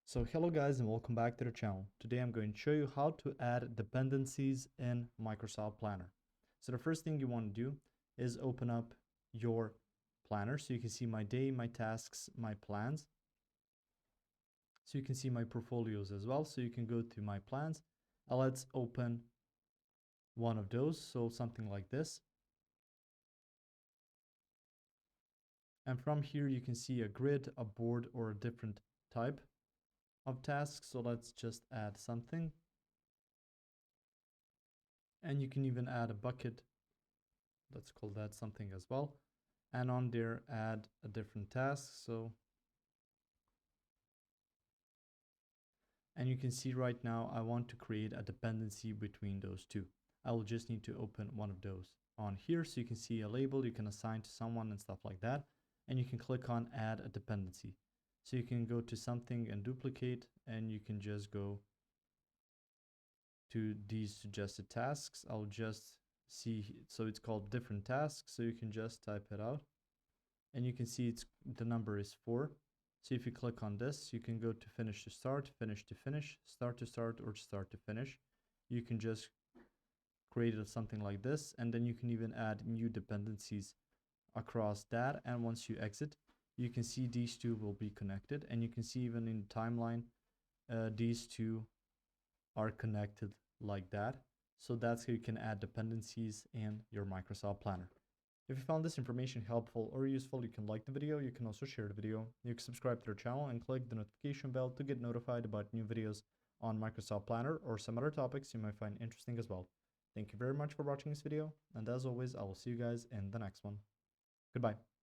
So hello guys and welcome back to the channel. Today I'm going to show you how to add dependencies in Microsoft Planner. So the first thing you want to do is open up your planner so you can see my day, my tasks, my plans. So you can see my portfolios as well. So you can go to my plans. Let's open one of those. So something like this. And from here you can see a grid, a board, or a different type of tasks. So let's just add something. And you can even add a bucket. Let's call that something as well. And on there, add a different task. And you can see right now, I want to create a dependency between those two. I will just need to open one of those on here. So you can see a label you can assign to someone and stuff like that. And you can click on add a dependency. So you can go to something and duplicate, and you can just go to these suggested tasks. I'll just see, so it's called different tasks. So you can just type it out. And you can see the number is 4. So if you click on this, you can go to finish to start, finish to finish, start to start, or start to finish. You can just create something like this, and then you can even add new dependencies across that. And once you exit, you can see these two will be connected, and you can see even in the timeline, these two are connected like that. So that's how you can add dependencies in your Microsoft Planner. If you found this information helpful or useful, you can like the video, you can also share the video, you can subscribe to our channel and click the notification bell to get notified about new videos on Microsoft Planner or some other topics you might find interesting as well. Thank you very much for watching this video, and as always, I will see you guys in the next one. Goodbye.